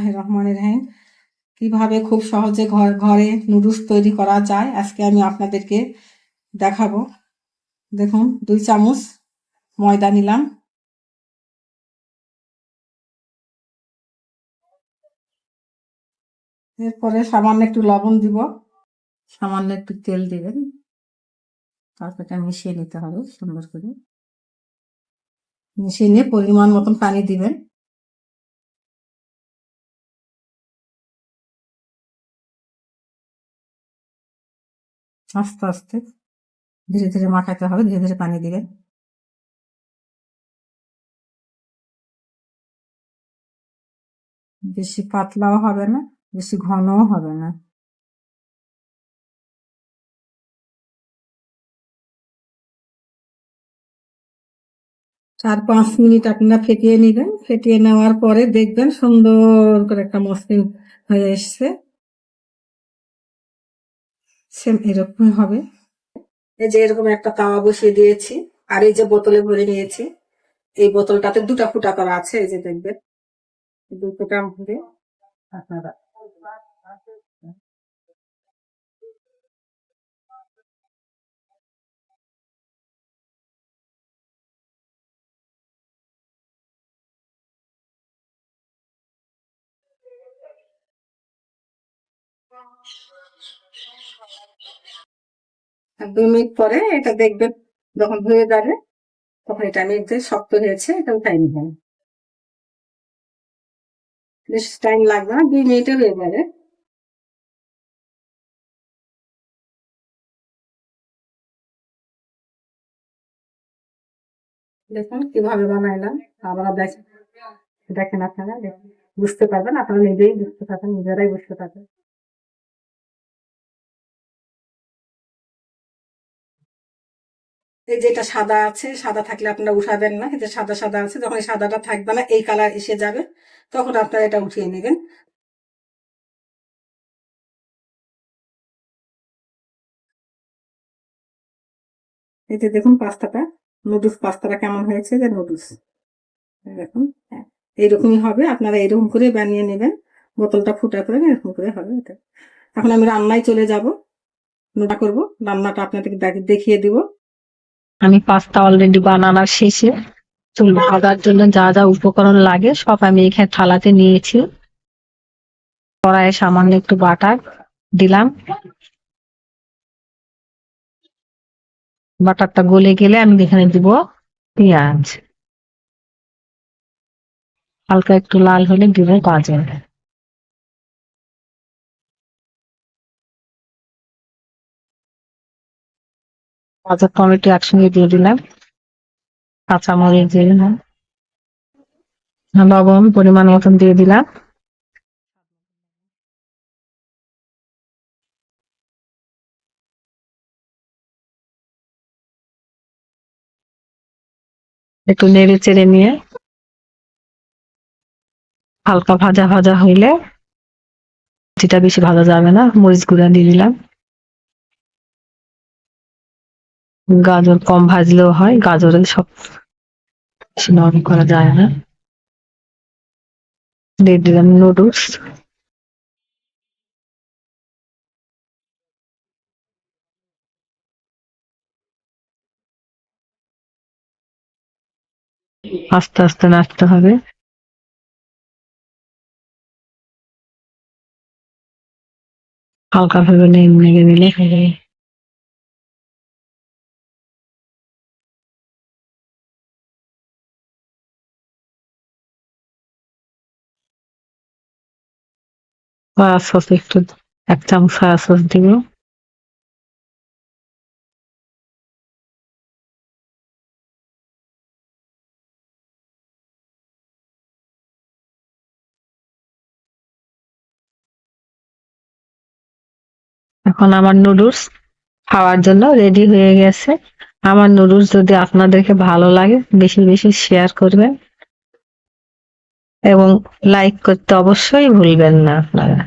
বিসমিল্লাহির রহমানির রহিম। কিভাবে খুব সহজে ঘরে নুডলস তৈরি করা যায় আজকে আমি আপনাদেরকে দেখাবো। দেখুন 2 চামচ ময়দা নিলাম, এরপরে সামান্য একটু লবণ দিব, সামান্য একটু তেল দিবেন, তারপর এটা মিশিয়ে নিতে হবে সুন্দর করে। মিশিয়ে নিয়ে পরিমাণ মতন পানি দিবেন। আস্তে আস্তে ধীরে ধীরে মাখাতে হবে, ধীরে ধীরে পানি দিবেন। বেশি পাতলাও হবে না, বেশি ঘনও হবে না। চার 5 মিনিট আপনারা ফেটিয়ে নেবেন। ফেটিয়ে নেওয়ার পরে দেখবেন সুন্দর করে একটা মসৃণ হয়ে এসছে। সেম এরকমই হবে। এই যে এরকম একটা তাওয়া বসিয়ে দিয়েছি, আর এই যে বোতলে ভরে নিয়েছি, এই বোতলটাতে 2টা ফুটা করা আছে। এই যে দেখবেন 2 ফুটা ভরে আপনারা আর 2 মিনিট পরে এটা দেখবেন যখন হয়ে যাবে, তখন এটা আমি যে শক্ত হয়েছে এটা উঠাই নিবেন। বেশ টাইম লাগবে না, 2 মিনিটে হয়ে যাবে। দেখুন কিভাবে বানাইলাম, আবার দেখেন দেখেন আপনারা বুঝতে পারবেন, আপনারা নিজেই বুঝতে পারবেন, নিজেরাই বুঝতে পারবেন। এই যেটা সাদা আছে, সাদা থাকলে আপনারা উঠাবেন না, কিন্তু সাদা সাদা আছে, যখন এই সাদাটা থাকবে না, এই কালার এসে যাবে, তখন আপনারা এটা উঠিয়ে নেবেন। এই যে দেখুন পাস্তাটা, নুডলস পাস্তাটা কেমন হয়েছে, যে নুডলস দেখুন, হ্যাঁ, এইরকমই হবে। আপনারা এরকম করে বানিয়ে নেবেন, বোতলটা ফুটা করে এরকম করে হবে এটা। এখন আমি রান্নায় চলে যাব, রান্না করব, রান্নাটা আপনাদেরকে দেখিয়ে দিব। আমি পাস্তা অলরেডি বানানো শেষে। চুল ভাজার জন্য যা যা উপকরণ লাগে সব আমি এখানে থালাতে নিয়েছি। কড়াইয়ে সামান্য একটু বাটার দিলাম। বাটারটা গলে গেলে আমি এখানে দিব পেঁয়াজ, হালকা একটু লাল হলে দিব গাজর। গাজর টমেটো একসঙ্গে দিয়ে দিলাম, কাঁচামরিচ দিয়ে দিলাম, লবণ পরিমাণ মতন দিয়ে দিলাম। একটু নেড়ে চেড়ে নিয়ে হালকা ভাজা ভাজা হইলে, যেটা বেশি ভাজা যাবে না, মরিচ গুঁড়া দিয়ে দিলাম। গাজর কম ভাজলেও হয়, গাজরে সব বেশি নরম করা যায় না। দিয়ে দিলাম নুডলস, আস্তে আস্তে নাড়তে হবে। হালকা ভাবে নেড়ে নিলে হবে। সয়া সস একটু 1 চামচ সয়া সস দিব। এখন আমার নুডলস খাওয়ার জন্য রেডি হয়ে গেছে। আমার নুডলস যদি আপনাদেরকে ভালো লাগে, বেশি বেশি শেয়ার করবেন এবং লাইক করতে অবশ্যই ভুলবেন না আপনারা।